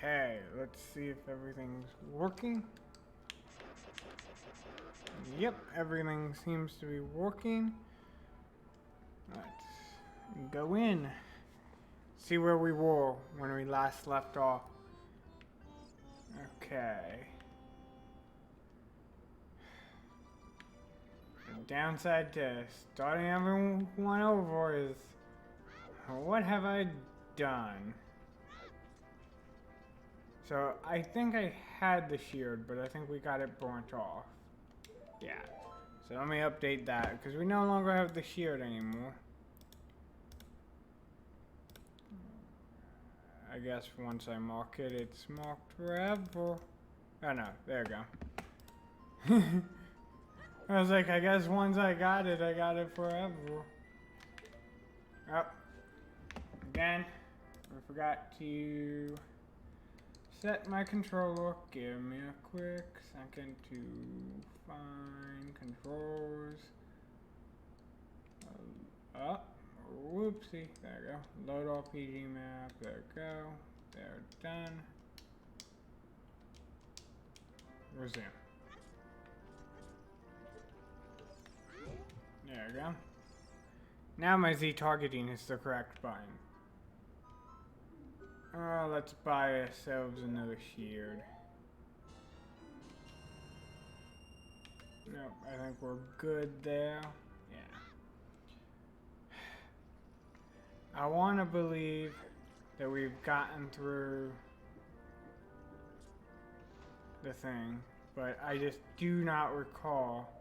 Okay, let's see if everything's working. Yep, everything seems to be working. Let's go in. See where we were when we last left off. Okay. The downside to starting everyone over is, what have I done? So I think I had the shield, but I think we got it burnt off. Yeah. So let me update that, because we no longer have the shield anymore. I guess once I mark it, it's marked forever. Oh no, there we go. I was like, I guess once I got it forever. Oh, again, I forgot to set my controller. Give me a quick second to find controls. Oh, whoopsie. There we go. Load RPG map. There we go. They're done. Resume. There we go. Now my Z targeting is the correct button. Let's buy ourselves another shield. Nope, I think we're good there. Yeah. I want to believe that we've gotten through the thing, but I just do not recall.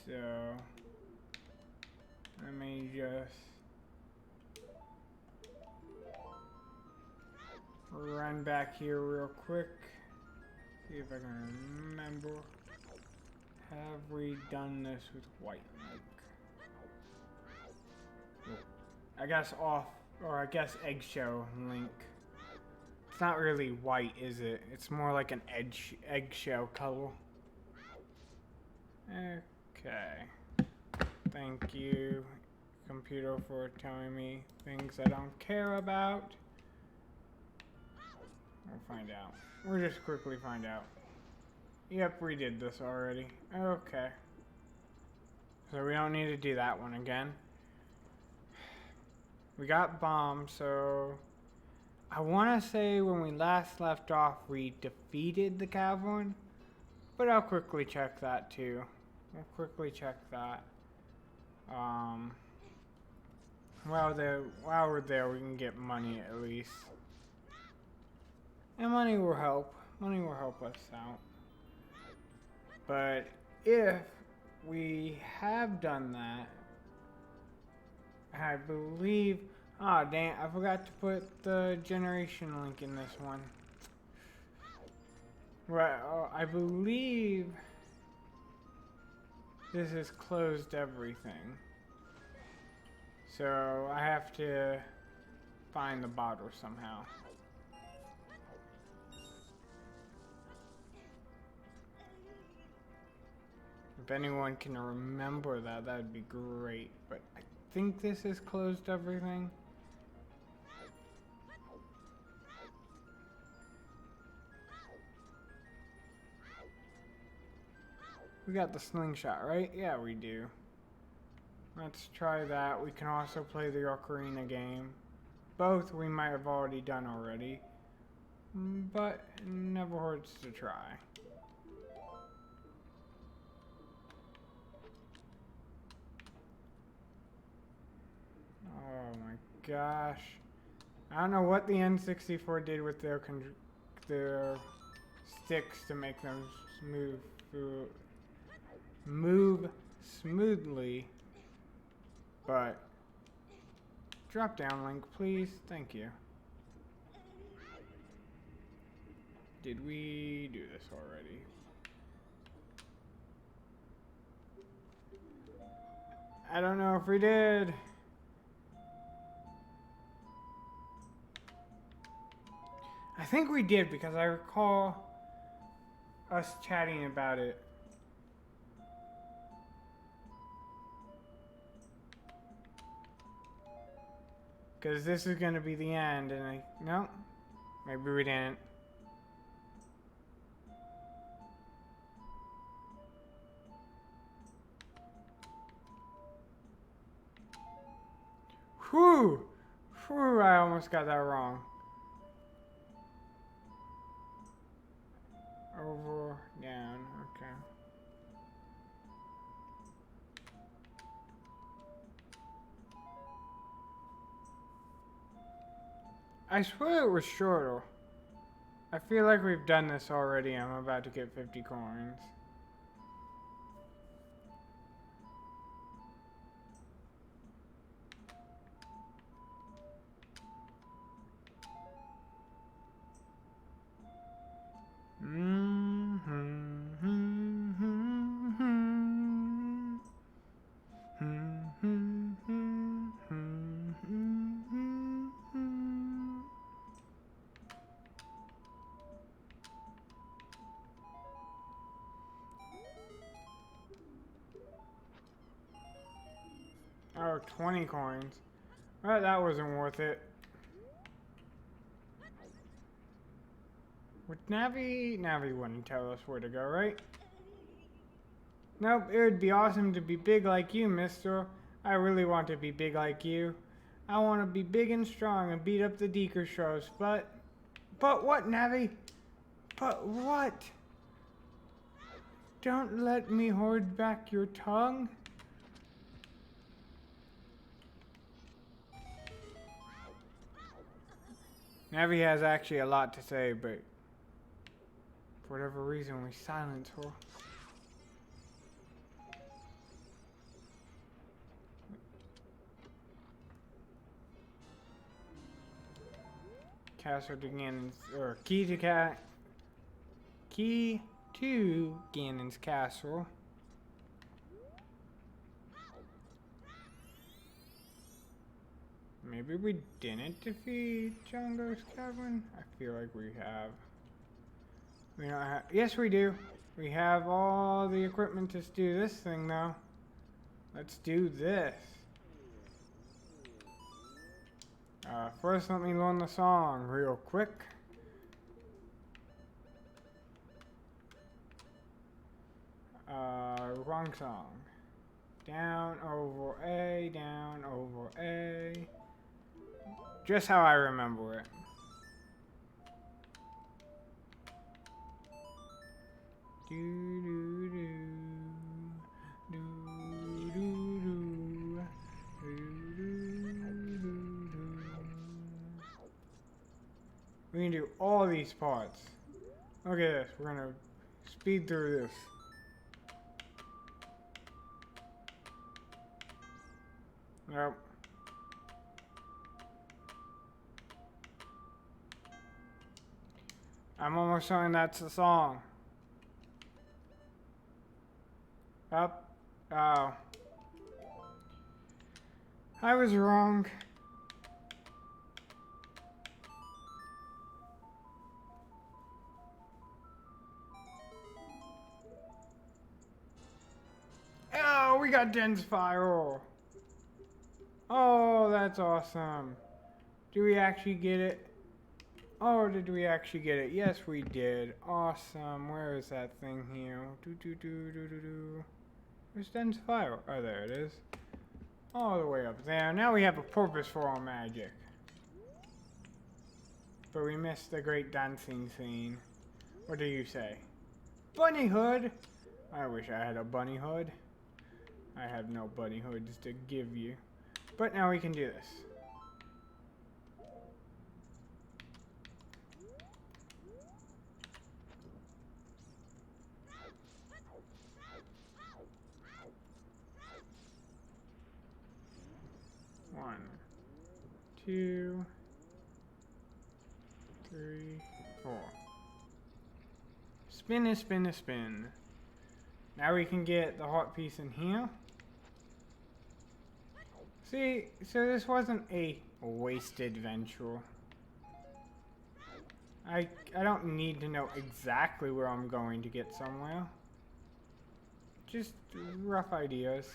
So let me just run back here real quick. See if I can remember. Have we done this with White Link? I guess I guess Eggshell Link. It's not really white, is it? It's more like an eggshell color. Okay. Thank you, computer, for telling me things I don't care about. We'll find out. We'll just quickly find out. Yep, we did this already. Okay. So we don't need to do that one again. We got bombs, so I want to say when we last left off we defeated the cavern, but I'll quickly check that too. We'll quickly check that. While we're there, we can get money at least. And money will help. Money will help us out. But if we have done that, I believe... Oh, dang, I forgot to put the generation link in this one. Well, I believe this has closed everything. So I have to find the bottle somehow. If anyone can remember that, that'd be great. But I think this has closed everything. We got the slingshot, right? Yeah, we do. Let's try that. We can also play the ocarina game. Both we might have already done already. But it never hurts to try. Oh my gosh. I don't know what the N64 did with their sticks to make them move smoothly. But drop down, Link, please. Thank you. Did we do this already? I don't know if we did. I think we did because I recall us chatting about it. Because this is going to be the end, and no. Maybe we didn't. Whew! Whew, I almost got that wrong. Over, down, okay. I swear it was shorter. I feel like we've done this already. I'm about to get 50 coins. Oh, 20 coins. Well, that wasn't worth it. Would Navi wouldn't tell us where to go, right? Nope, it would be awesome to be big like you, mister. I really want to be big like you. I want to be big and strong and beat up the Deeker shows, but what, Navi? But what? Don't let me hold back your tongue. Navi has actually a lot to say, but for whatever reason we silence her. Castle to Ganon's, or key to Ganon's castle. Maybe we didn't defeat Django's Cavern? I feel like we have. We don't have. Yes, we do. We have all the equipment to do this thing, though. Let's do this. First, let me learn the song real quick. Wrong song. Down over A, down over A. Just how I remember it. Do do do do do do do do. We can do all these parts. Look at this. We're gonna speed through this. Nope. I'm almost showing that's the song. Up. Oh. I was wrong. Oh, we got dense fire. Oh, that's awesome. Do we actually get it? Oh, did we actually get it? Yes, we did. Awesome. Where is that thing here? Where's dense fire? Oh, there it is. All the way up there. Now we have a purpose for our magic. But we missed the great dancing scene. What do you say? Bunny hood! I wish I had a bunny hood. I have no bunny hoods to give you. But now we can do this. One, two, three, four. Spin a spin a spin. Now we can get the heart piece in here. See, so this wasn't a wasted venture. I don't need to know exactly where I'm going to get somewhere. Just rough ideas.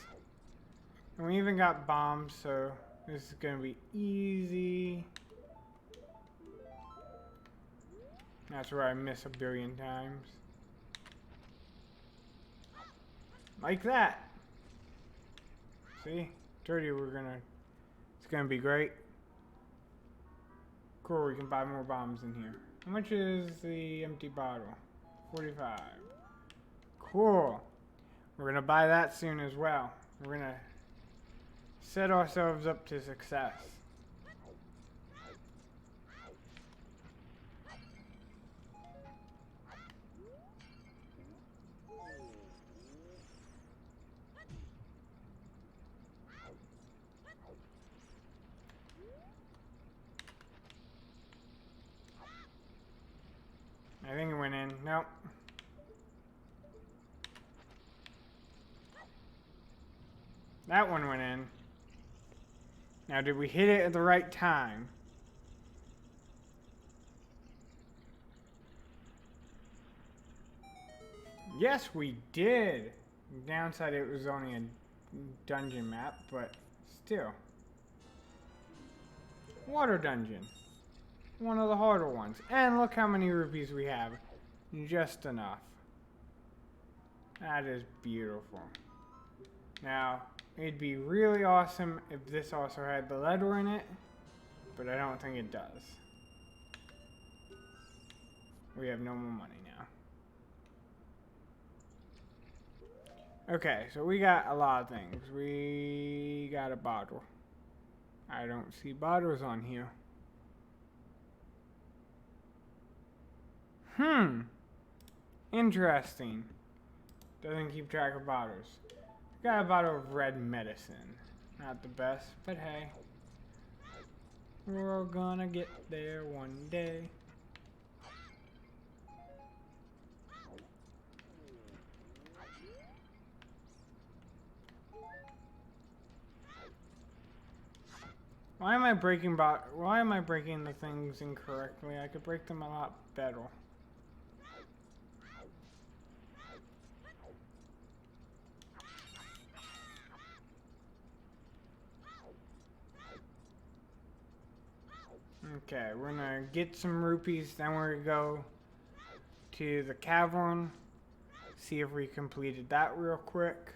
And we even got bombs, so this is gonna be easy. That's where I miss a billion times. Like that. See? Told you it's gonna be great. Cool, we can buy more bombs in here. How much is the empty bottle? 45. Cool. We're gonna buy that soon as well. We're gonna set ourselves up to success. I think it went in. Nope. That one went in. Now, did we hit it at the right time? Yes, we did. Downside, it was only a dungeon map, but still. Water dungeon. One of the harder ones. And look how many rupees we have. Just enough. That is beautiful. Now, it'd be really awesome if this also had the letter in it, but I don't think it does. We have no more money now. Okay, so we got a lot of things. We got a bottle. I don't see bottles on here. Interesting. Doesn't keep track of bottles. Got a bottle of red medicine. Not the best, but hey. We're gonna get there one day. Why am I breaking the things incorrectly? I could break them a lot better. Okay, we're gonna get some rupees, then we're gonna go to the cavern, see if we completed that real quick.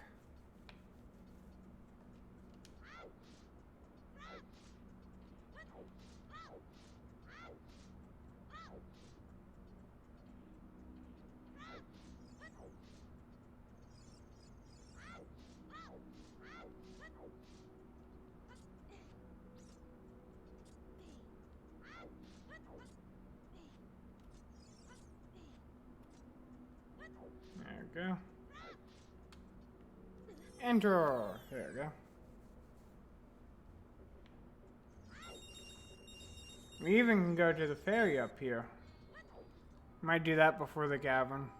There we go. Enter! There we go. We even can go to the ferry up here. Might do that before the cavern.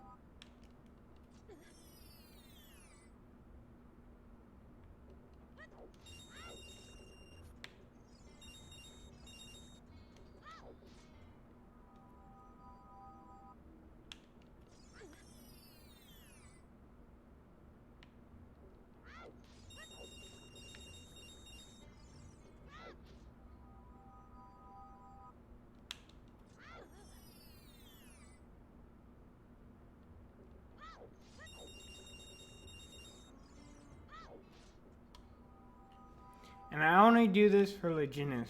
And I only do this for legitimacy.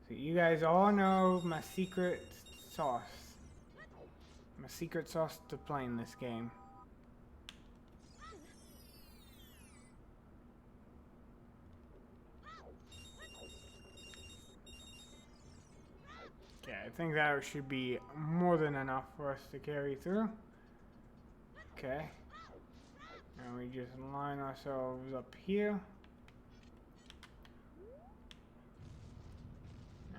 So you guys all know my secret sauce. My secret sauce to playing this game. Okay, I think that should be more than enough for us to carry through. Okay. And we just line ourselves up here.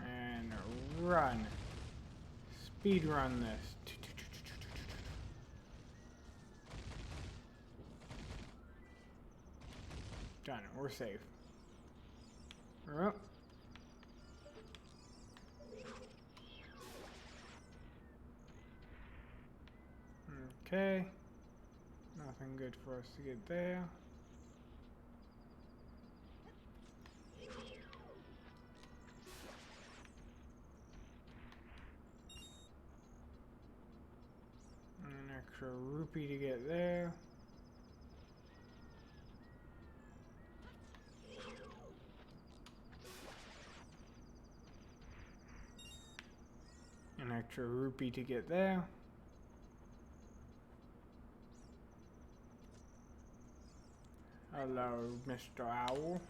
And run. Speed run this. Done it. We're safe. Okay. Nothing good for us to get there. extra rupee to get there. An extra rupee to get there. Hello, Mr. Owl.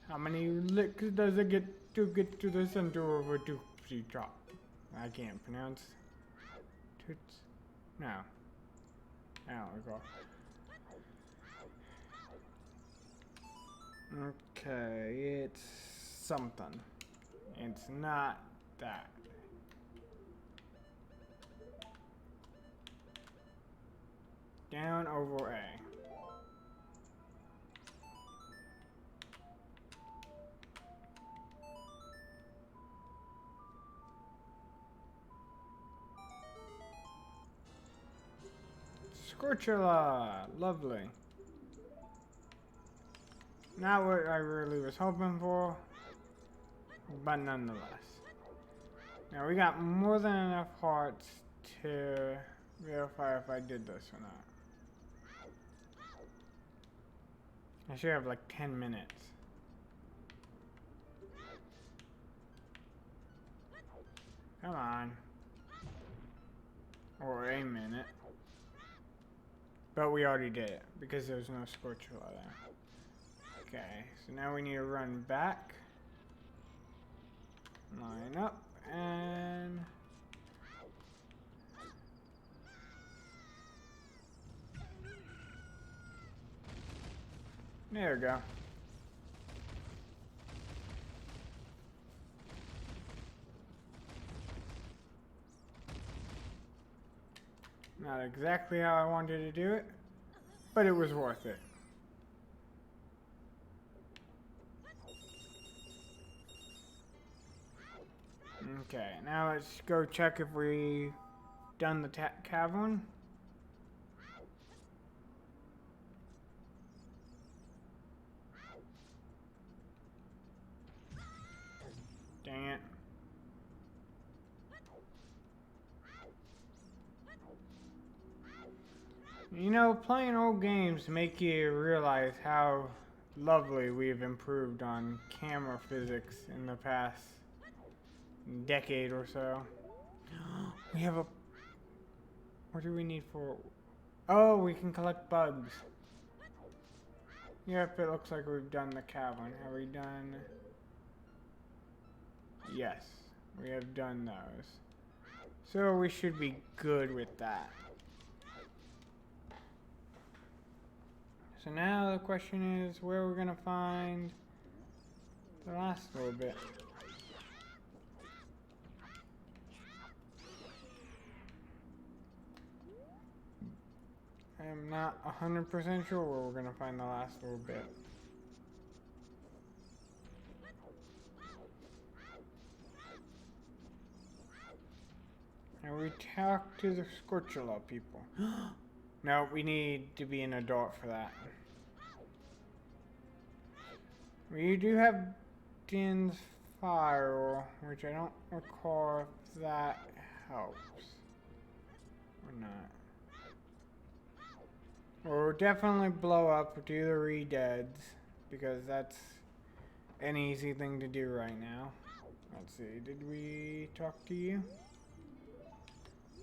How many licks does it get to the center of a doopsie top? I can't pronounce. Toots. No. There we go. Okay, it's something. It's not that. Down over A. Scorchula! Lovely. Not what I really was hoping for, but nonetheless. Now we got more than enough hearts to verify if I did this or not. I should have like 10 minutes. Come on. Or a minute. But we already did it because there was no Scorchula there. Okay, so now we need to run back. Line up and... there we go. Not exactly how I wanted to do it, but it was worth it. Okay, now let's go check if we done the cavern. Dang it. You know, playing old games make you realize how lovely we've improved on camera physics in the past decade or so. We have a... what do we need for... oh, we can collect bugs. Yep, it looks like we've done the cavern. Have we done... yes, we have done those. So we should be good with that. So now the question is where we're gonna find the last little bit. I am not 100% sure where we're gonna find the last little bit. And we talk to the Scorchula people. No, we need to be an adult for that. We do have Din's file, which I don't recall if that helps or not. We'll definitely blow up, do the re-deads, because that's an easy thing to do right now. Let's see, did we talk to you?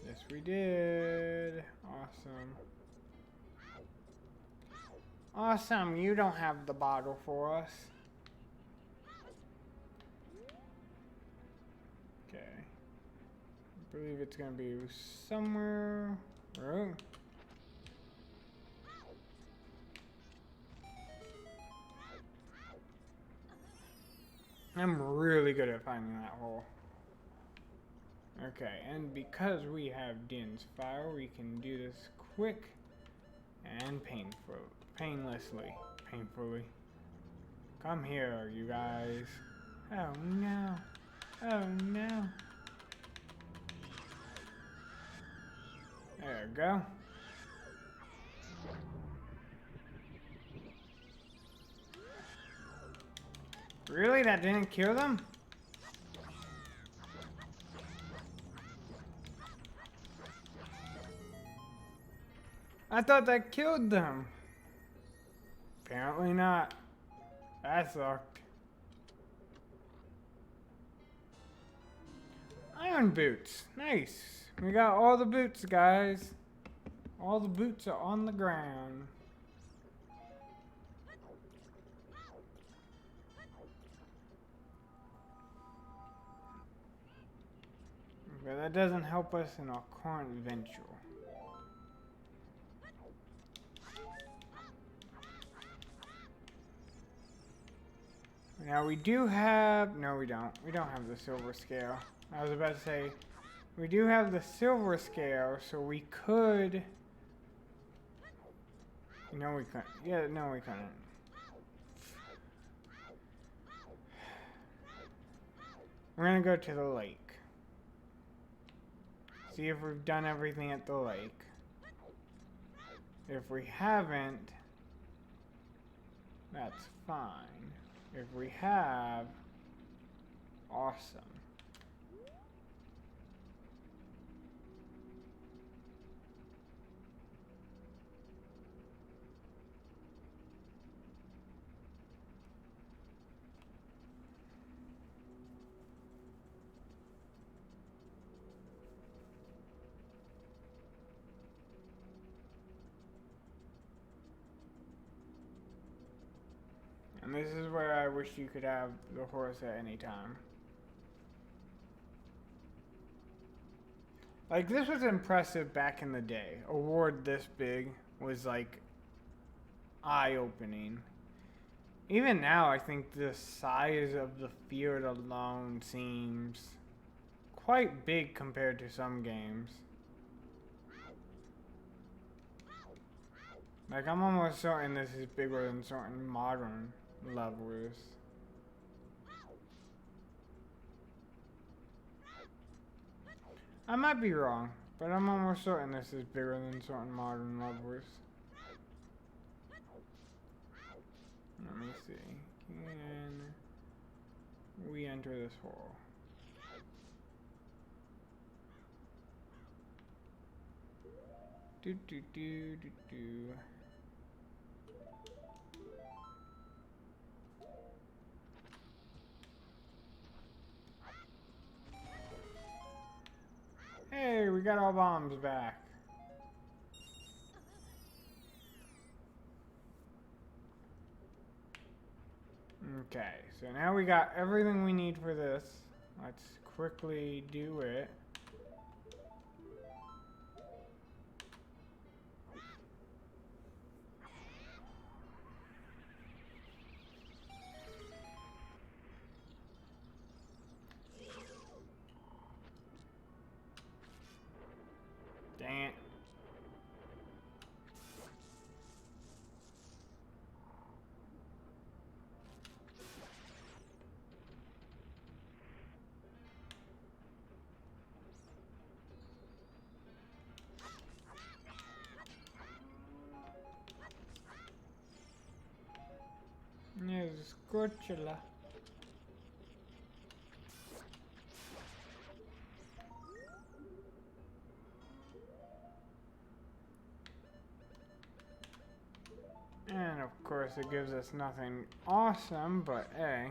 Yes, we did. Awesome. Awesome, you don't have the bottle for us. Okay. I believe it's gonna be somewhere. Oh. I'm really good at finding that hole. Okay, and because we have Din's file, we can do this quick and painlessly. Come here, you guys. Oh no. Oh no. There we go. Really? That didn't kill them? I thought that killed them. Apparently not. That sucked. Iron boots. Nice. We got all the boots, guys. All the boots are on the ground. But that doesn't help us in our current venture. Now we do have, no we don't. We don't have the silver scale. I was about to say, we do have the silver scale, so we could, no we couldn't. Yeah, no we couldn't. We're gonna go to the lake. See if we've done everything at the lake. If we haven't, that's fine. If we have, awesome. And this is where I wish you could have the horse at any time. Like, this was impressive back in the day. A ward this big was, like, eye-opening. Even now, I think the size of the field alone seems quite big compared to some games. Like, I'm almost certain this is bigger than certain modern levelers. I might be wrong, but I'm almost certain this is bigger than certain modern levelers. Let me see. Can we enter this hole? Do do do do do. Hey, we got our bombs back. Okay, so now we got everything we need for this. Let's quickly do it. Dang it. Yes, Scorchula. And of course it gives us nothing awesome, but hey.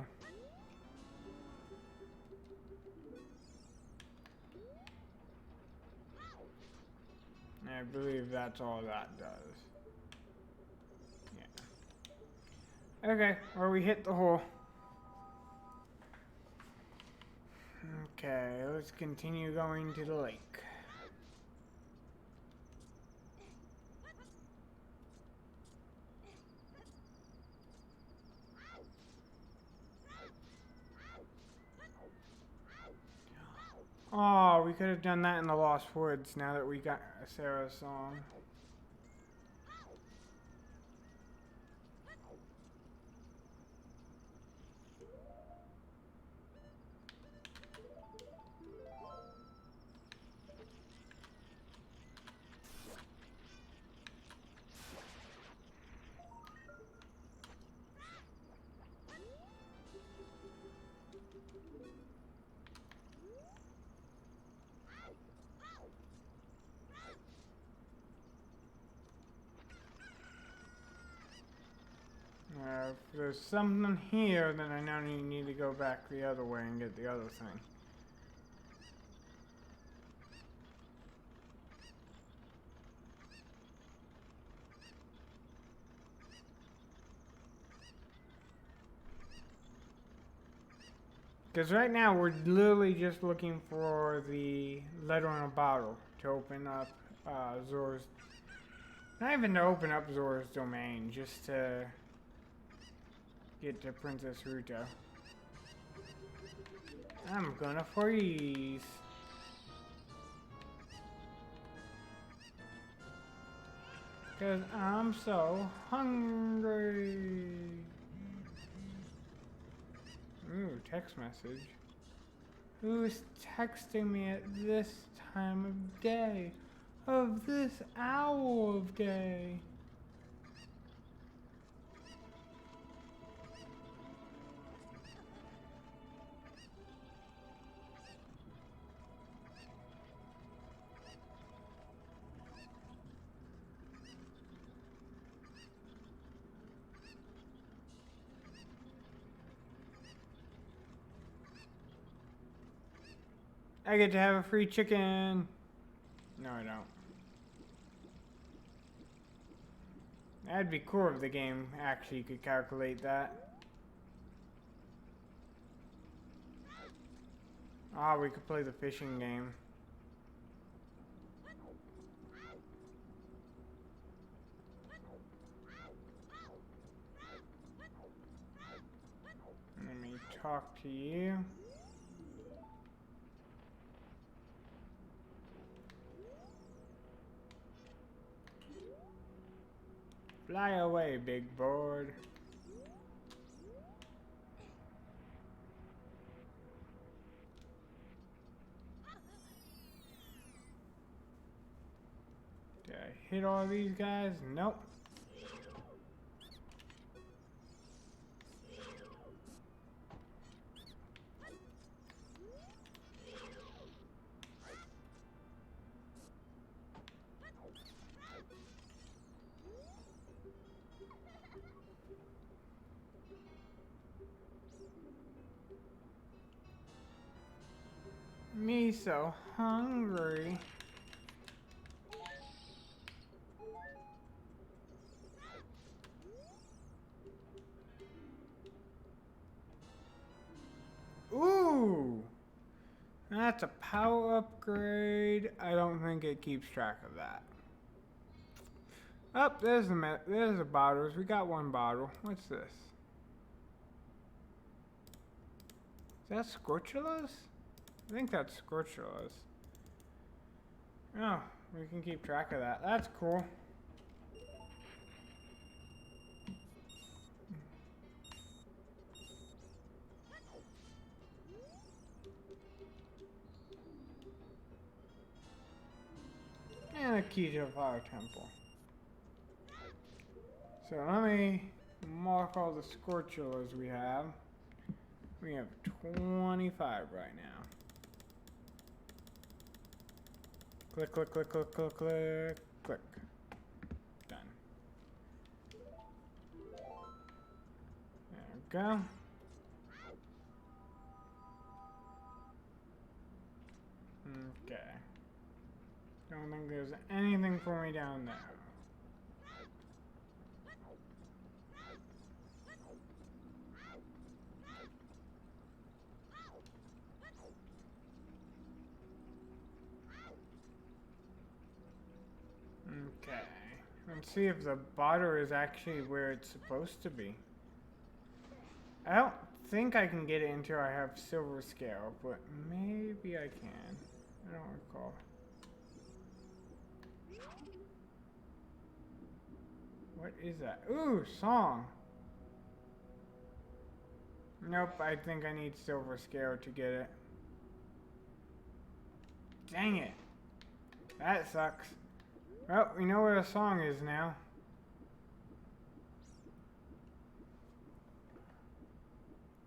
I believe that's all that does. Yeah. Okay, well we hit the hole. Okay, let's continue going to the lake. Oh, we could have done that in the Lost Woods now that we got Sarah's song. If there's something here, then I know you need to go back the other way and get the other thing. Because right now we're literally just looking for the letter in a bottle to open up Zora's. Not even to open up Zora's domain, just to get to Princess Ruto. I'm gonna freeze. Because I'm so hungry. Ooh, text message. Who's texting me at this time of day? Of this hour of day? I get to have a free chicken. No, I don't. That'd be cool if the game actually could calculate that. Ah, we could play the fishing game. Let me talk to you. Fly away, big bird. Did I hit all these guys? Nope. Me so hungry. Ooh! That's a power upgrade. I don't think it keeps track of that. Oh, there's the bottles. We got one bottle. What's this? Is that Scorchulas? I think that's Scorchulas. Oh, we can keep track of that. That's cool. And a key to the Fire Temple. So let me mark all the Scorchulas we have. We have 25 right now. Click, click, click, click, click, click, click. Done. There we go. Okay. Don't think there's anything for me down there. Okay. Let's see if the bottle is actually where it's supposed to be. I don't think I can get it until I have silver scale, but maybe I can. I don't recall. What is that? Ooh, song. Nope, I think I need silver scale to get it. Dang it. That sucks. Well, we know where the song is now.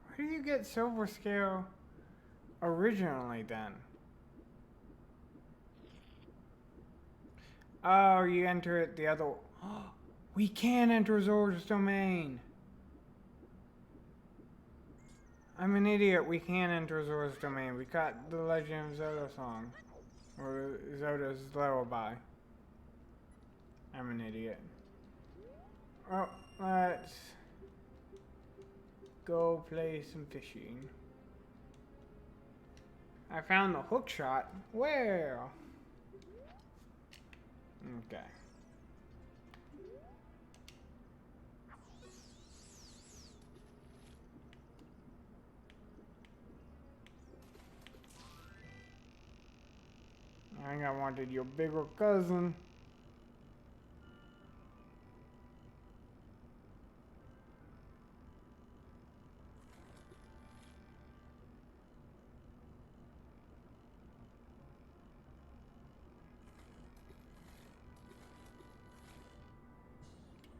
Where do you get silver scale originally then? Oh, you enter it the other... We can enter Zora's domain. I'm an idiot. We can't enter Zora's domain. We got the Legend of Zelda song. Or Zelda's lullaby. I'm an idiot. Well, let's go play some fishing. I found the hook shot. Where? Okay. I think I wanted your bigger cousin.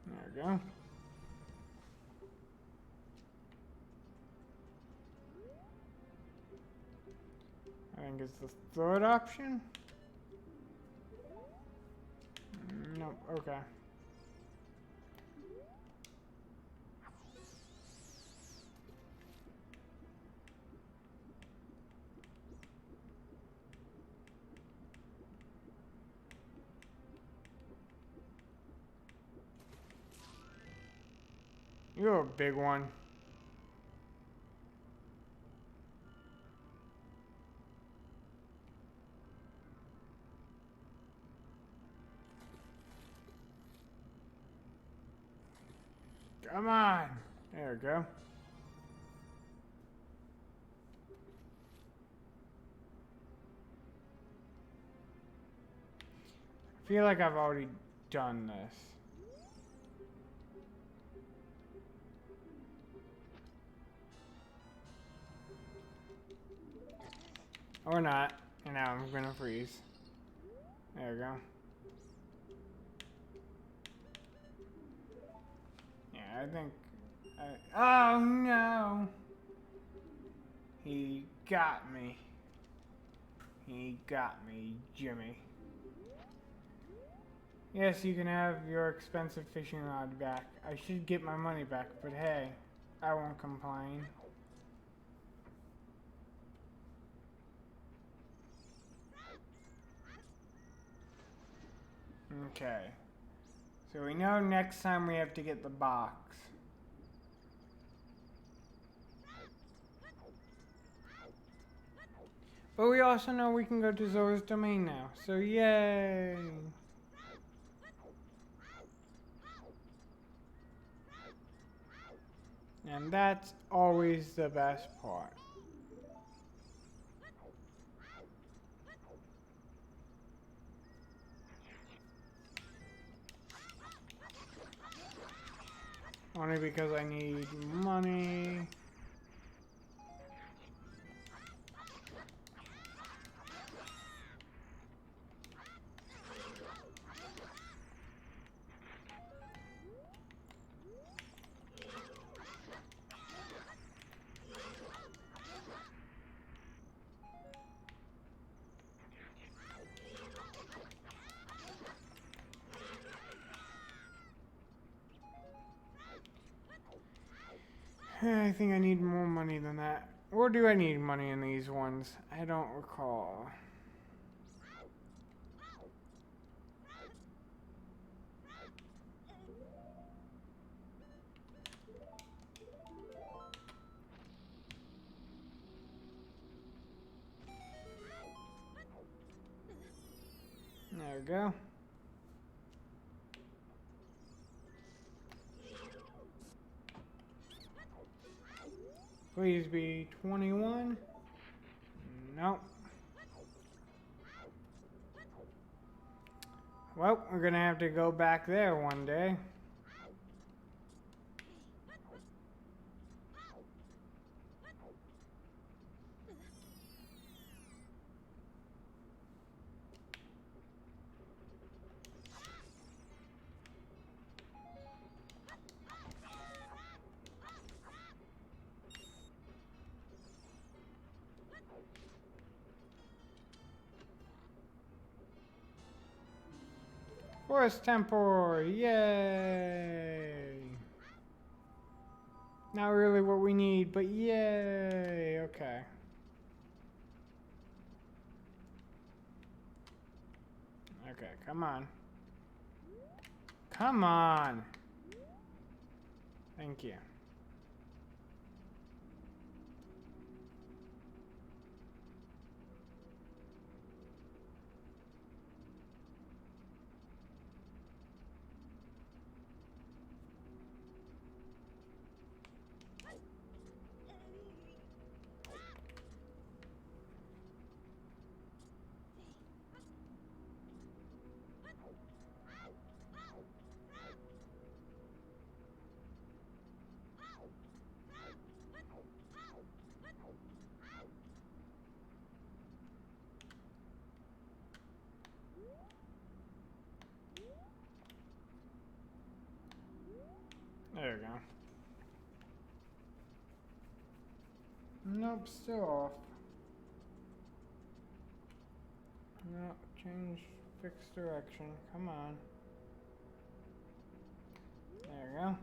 There we go. I think it's the third option. Nope, okay. You're a big one. Come on. There we go. I feel like I've already done this. Or not. And now I'm gonna freeze. There we go. Yeah, I think... oh no! He got me. He got me, Jimmy. Yes, you can have your expensive fishing rod back. I should get my money back, but hey, I won't complain. Okay. So we know next time we have to get the box. But we also know we can go to Zora's domain now. So yay! And that's always the best part. Only because I need money. I think I need more money than that. Or do I need money in these ones? I don't recall. There we go. Please be 21. Nope. Well, we're gonna have to go back there one day. Forest Temple! Yay! Not really what we need, but yay! Okay. Okay, come on. Come on! Thank you. There you go. Nope, still off. No, change, fix direction. Come on. There you go.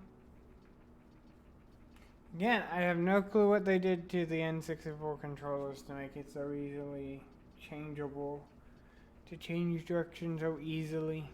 Again, I have no clue what they did to the N64 controllers to make it so easily changeable, to change direction so easily.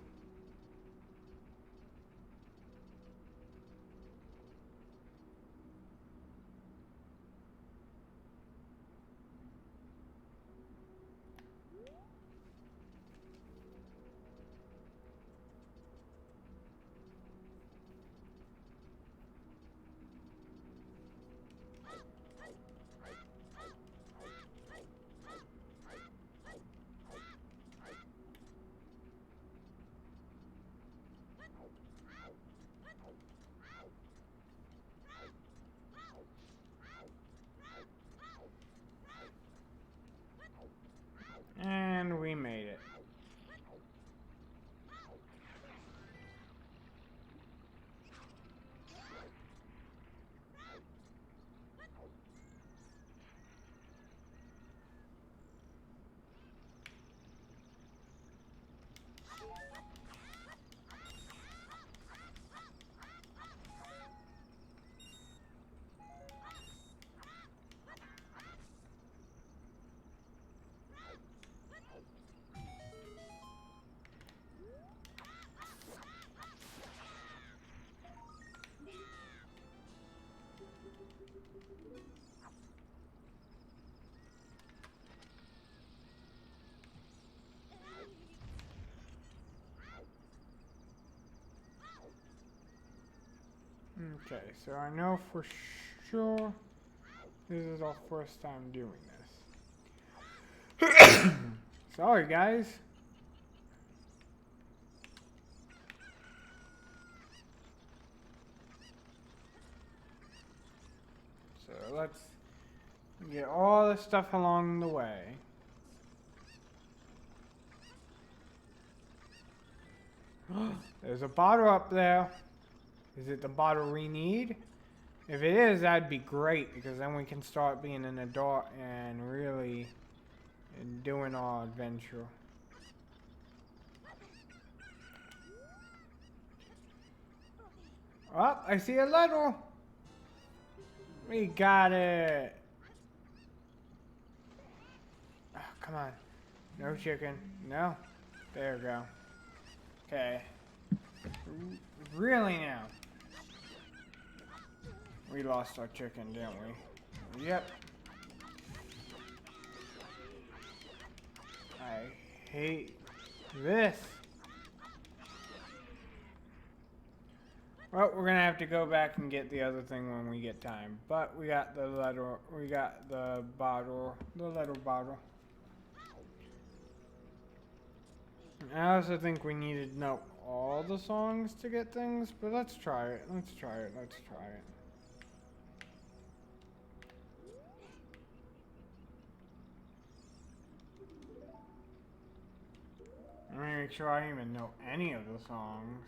And we made it. Okay, so I know for sure this is our first time doing this. Sorry, guys. So let's get all the stuff along the way. There's a bottle up there. Is it the bottle we need? If it is, that'd be great, because then we can start being an adult and really doing our adventure. Oh, I see a letter. We got it. Oh, come on. No chicken. No. There we go. Okay. Really now? We lost our chicken, didn't we? Yep. I hate this. Well, we're gonna have to go back and get the other thing when we get time. But we got the letter, we got the bottle, the letter bottle. I also think we needed to know all the songs to get things, but let's try it. Let's try it. Let's try it. Let me make sure I even know any of the songs.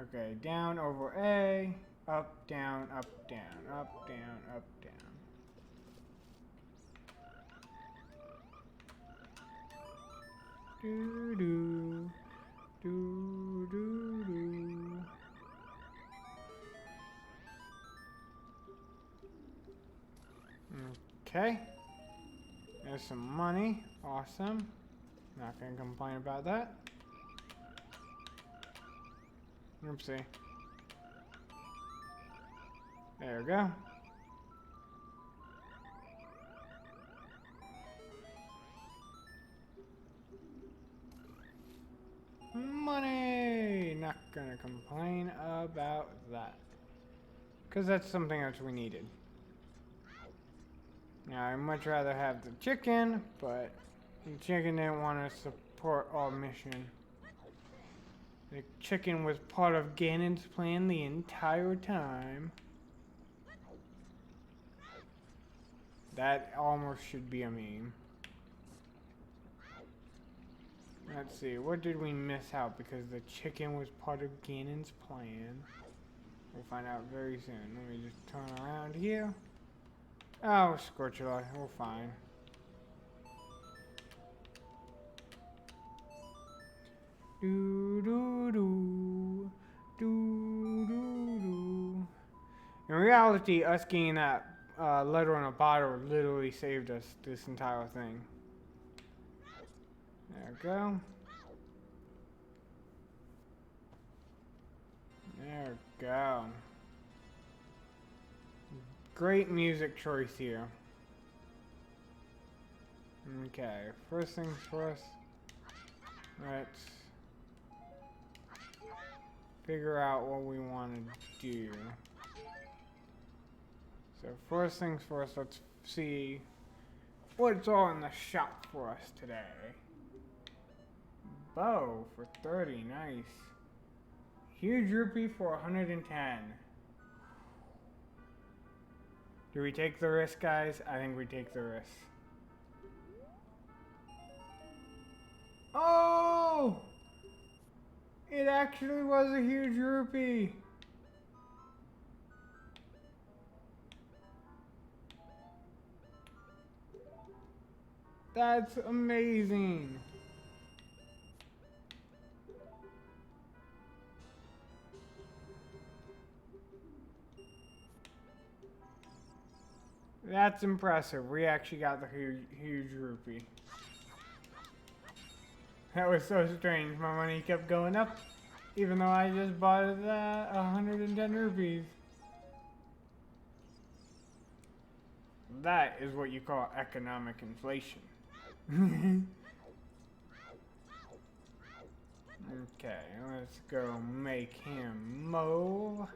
Okay, down over A, up, down, up, down, up, down, up, down. Do do do do do. Okay. There's some money. Awesome. Not gonna complain about that. Oopsie. There we go. Money! Not gonna complain about that. Because that's something else we needed. Now, I'd much rather have the chicken, but the chicken didn't want to support our mission. The chicken was part of Ganon's plan the entire time. That almost should be a meme. Let's see, what did we miss out because the chicken was part of Ganon's plan? We'll find out very soon. Let me just turn around here. Oh, Scorchula, we're fine. Do do do do do do. In reality, us getting that letter on a bottle literally saved us this entire thing. There we go. There we go. Great music choice here. Okay, first things first. Let's figure out what we want to do. So first things first, let's see what's all in the shop for us today. Bow for 30, nice. Huge rupee for 110. Do we take the risk, guys? I think we take the risk. Oh! It actually was a huge rupee. That's amazing. That's impressive. We actually got the huge rupee. That was so strange. My money kept going up, even though I just bought it at 110 rupees. That is what you call economic inflation. Okay, let's go make him move.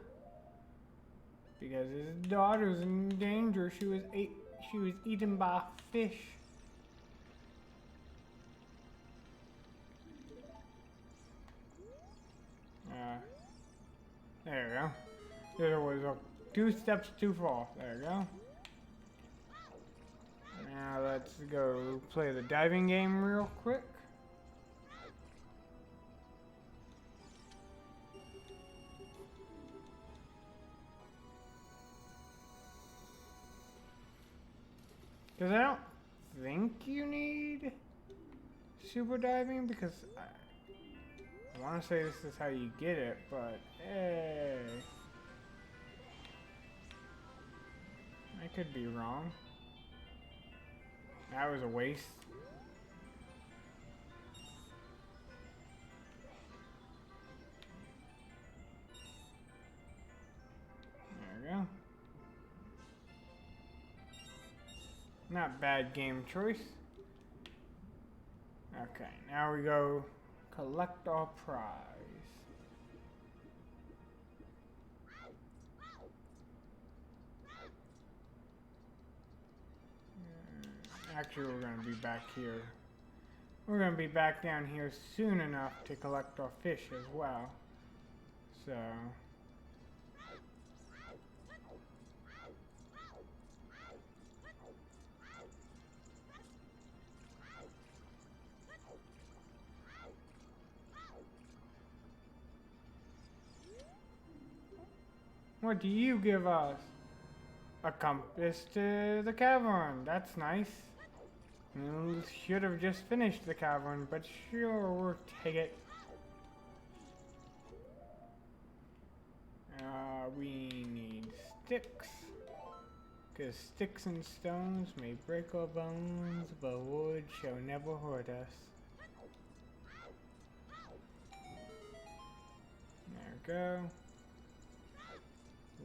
Because his daughter's in danger. She was eaten by a fish. There we go. There was 2 steps too far. There we go. Now let's go play the diving game real quick. Because I don't think you need super diving, because I want to say this is how you get it, but hey. I could be wrong. That was a waste. There we go. Not bad game choice. Okay, now we go collect our prize. Actually, we're going to be back here. We're going to be back down here soon enough to collect our fish as well. So... what do you give us? A compass to the cavern. That's nice. We should have just finished the cavern, but sure, we'll take it. We need sticks. 'Cause sticks and stones may break our bones, but wood shall never hurt us. There we go.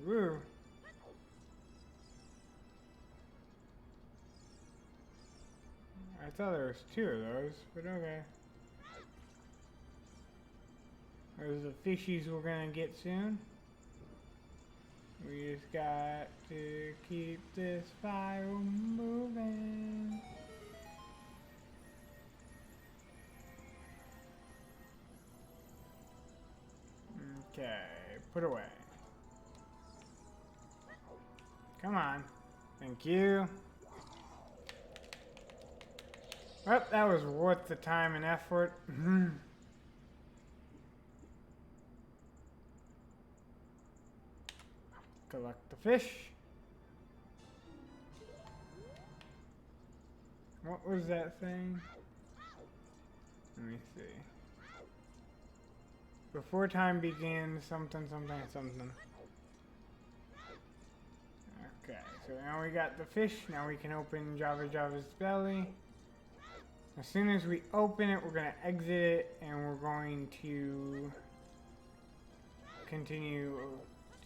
Woo! I thought there was 2 of those, but okay. There's the fishies we're gonna get soon. We just got to keep this fire moving. Okay, put away. Come on. Thank you. Well, that was worth the time and effort. Collect the fish. What was that thing? Let me see. Before time begins, something. Okay, so now we got the fish. Now we can open Java's belly. As soon as we open it, we're going to exit it, and we're going to continue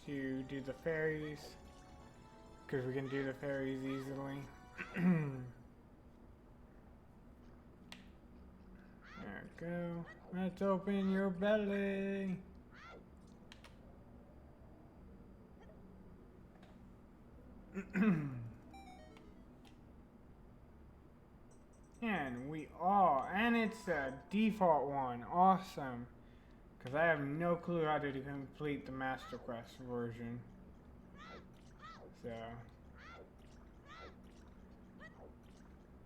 to do the fairies, because we can do the fairies easily. There we go. Let's open your belly. And we are, and it's a default one. Awesome. Because I have no clue how to complete the Master Quest version.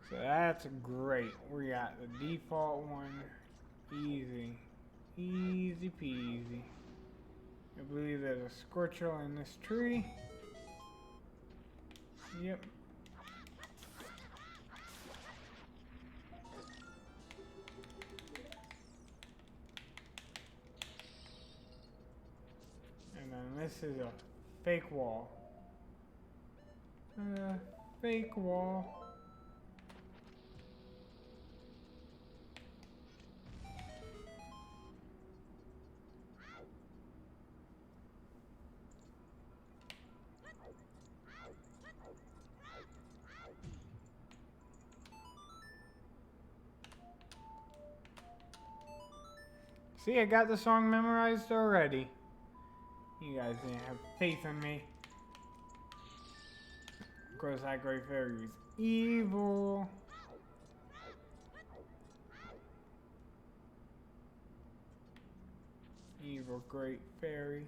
So that's great. We got the default one. Easy. Easy peasy. I believe there's a Scorchel in this tree. Yep. And then this is a fake wall. Fake wall. See, I got the song memorized already. You guys didn't have faith in me. Of course, that great fairy was evil. Evil great fairy.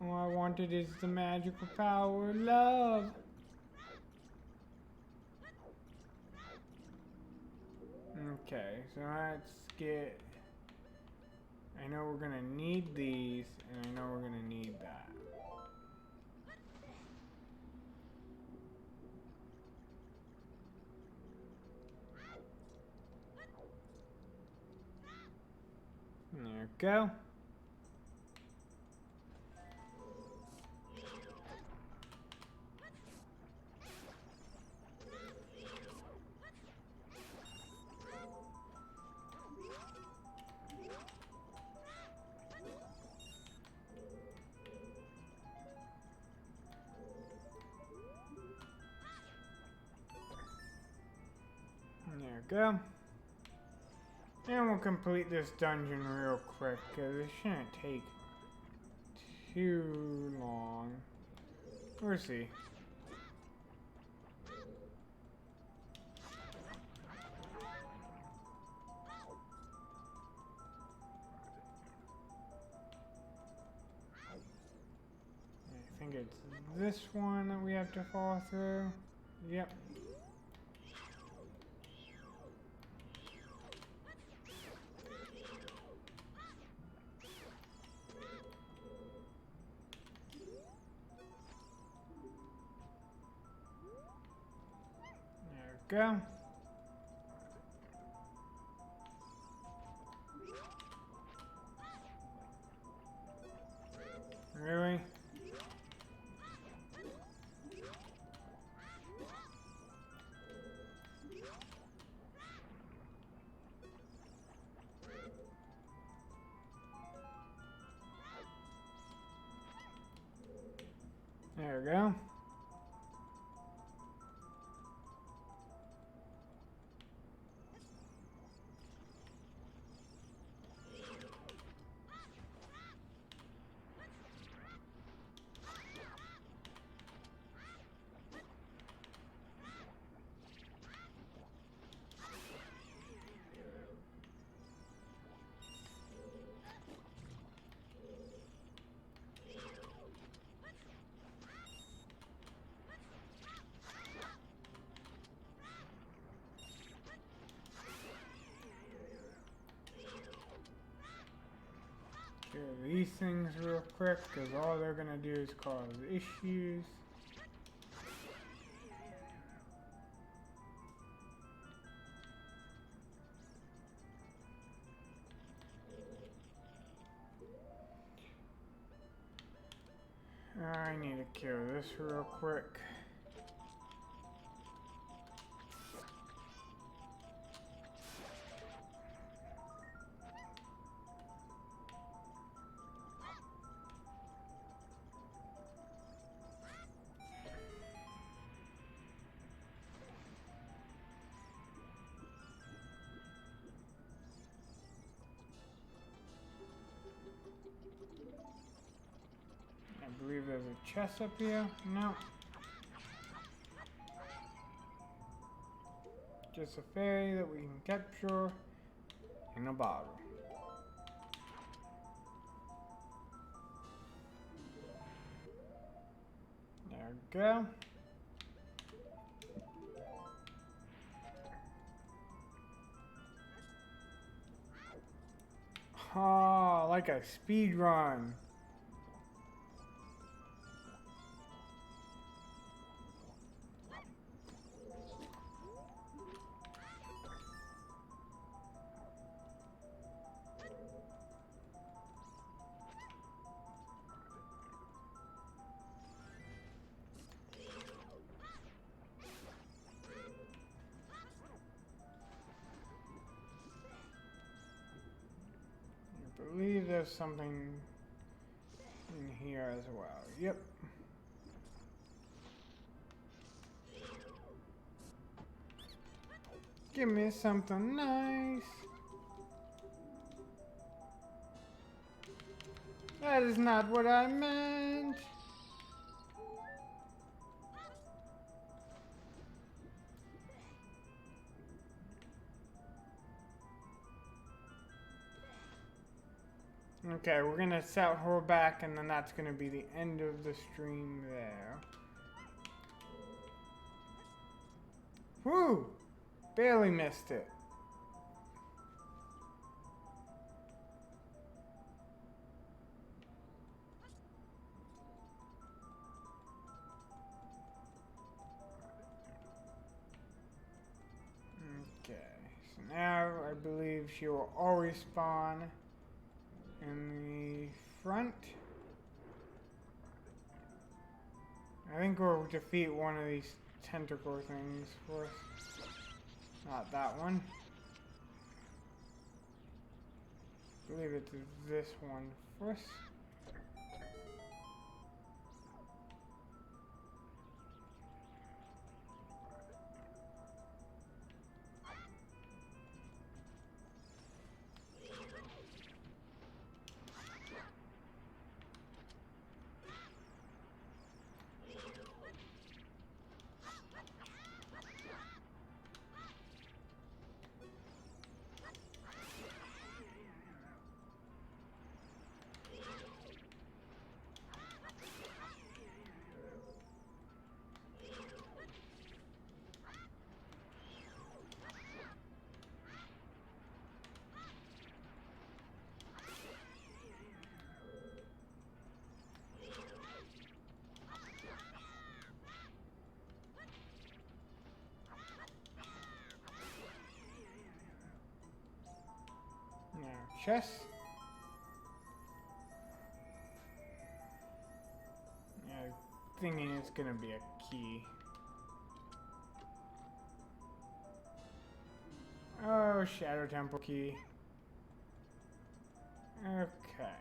All I wanted is the magical power of love. Okay, so let's get... I know we're gonna need these, and I know we're gonna need that. There we go. There we go. And we'll complete this dungeon real quick, because it shouldn't take too long. We'll see. I think it's this one that we have to fall through. Yep. Go. There we go. Clear these things real quick, because all they're going to do is cause issues. I need to kill this real quick. I believe there's a chest up here. No. Just a fairy that we can capture in a bottle. There we go. Oh, like a speed run. I believe there's something in here as well. Yep. Give me something nice. That is not what I meant. Okay, we're gonna set her back, and then that's gonna be the end of the stream there. Whew! Barely missed it. Okay, so now I believe she will always spawn in the front. I think we'll defeat one of these tentacle things first. Not that one. I believe it's this one first. Chest. Yeah, thinking it's gonna be a key. Oh, Shadow Temple key. Okay.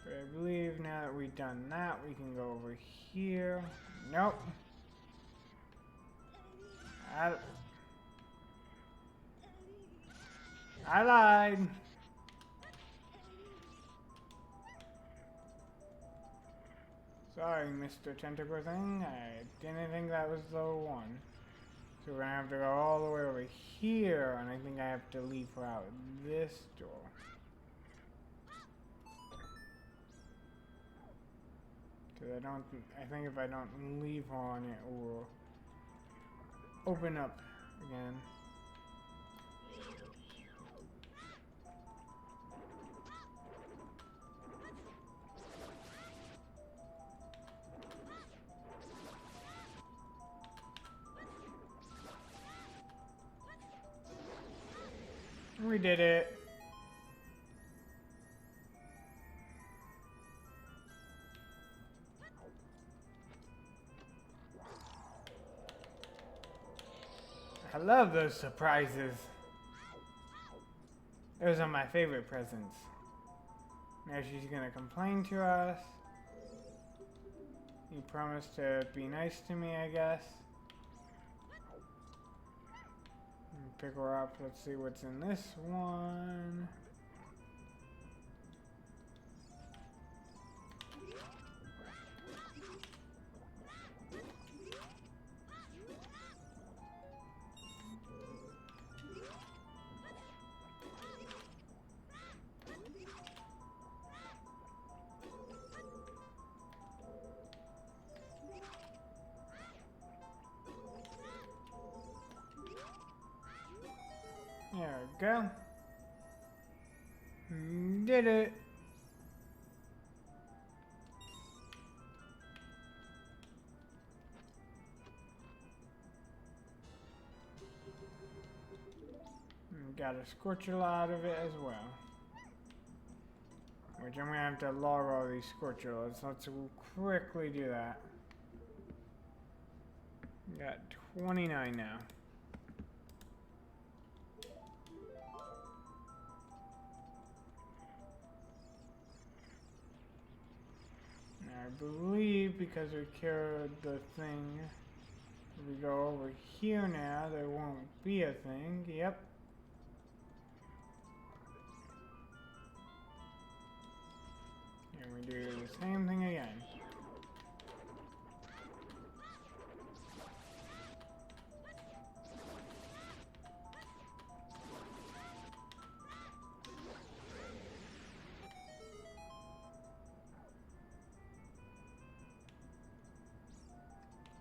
But I believe believe now that we've done that, we can go over here. Nope. I lied. Sorry, Mr. Tentacle Thing. I didn't think that was the one. So we're gonna have to go all the way over here, and I think I have to leave out this door. Cause I think if I don't leave on it, it will open up again. We did it. I love those surprises. Those are my favorite presents. Now she's gonna complain to us. You promised to be nice to me, I guess. Pick her up. Let's see what's in this one. There we go. Did it. Got a scorcher out of it as well. Which I'm gonna have to log all these scorcher loads. Let's quickly do that. Got 29 now. I believe because we cured the thing, if we go over here now, there won't be a thing. Yep. And we do the same thing again.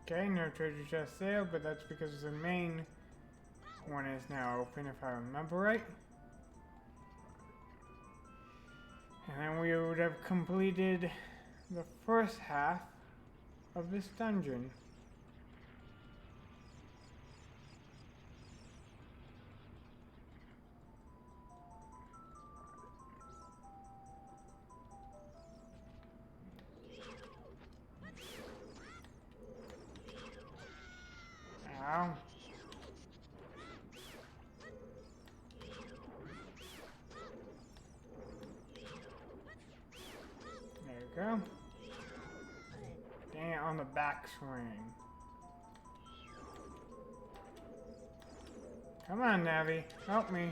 Okay, no treasure chest there, but that's because the main one is now open, if I remember right. And then we would have completed the first half of this dungeon. Ow. There we go. Dang it, on the back swing. Come on, Navi, help me.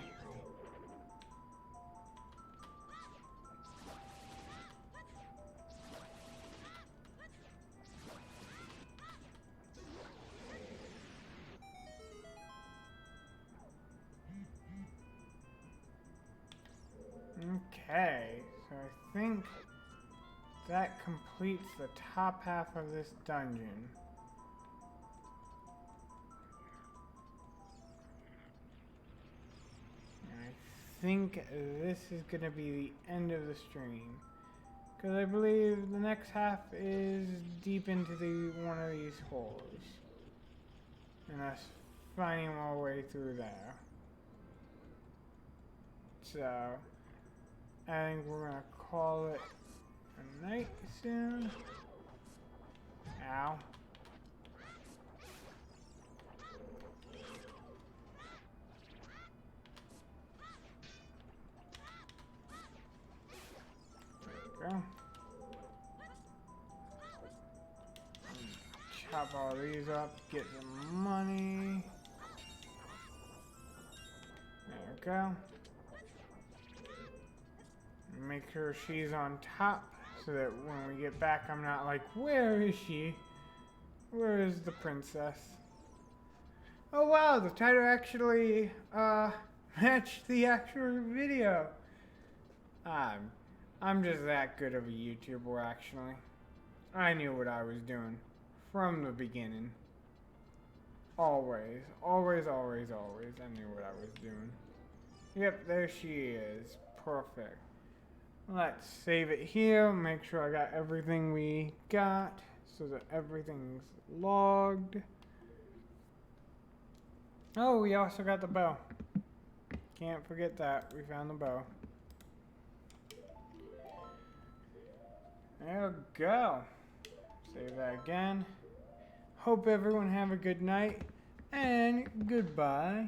Okay, so I think that completes the top half of this dungeon. And I think this is going to be the end of the stream. Because I believe the next half is deep into one of these holes. And us finding our way through there. So I think we're gonna call it a night soon. Ow. There we go. Top all these up, get some money. There we go. Make sure she's on top so that when we get back, I'm not like, where is she? Where is the princess? Oh wow, the title actually matched the actual video. I'm just that good of a YouTuber, actually. I knew what I was doing from the beginning. Always, always, always, always, I knew what I was doing. Yep, there she is. Perfect. Let's save it here, make sure I got everything we got, so that everything's logged. Oh, we also got the bow. Can't forget that, we found the bow. There we go. Save that again. Hope everyone have a good night, and goodbye.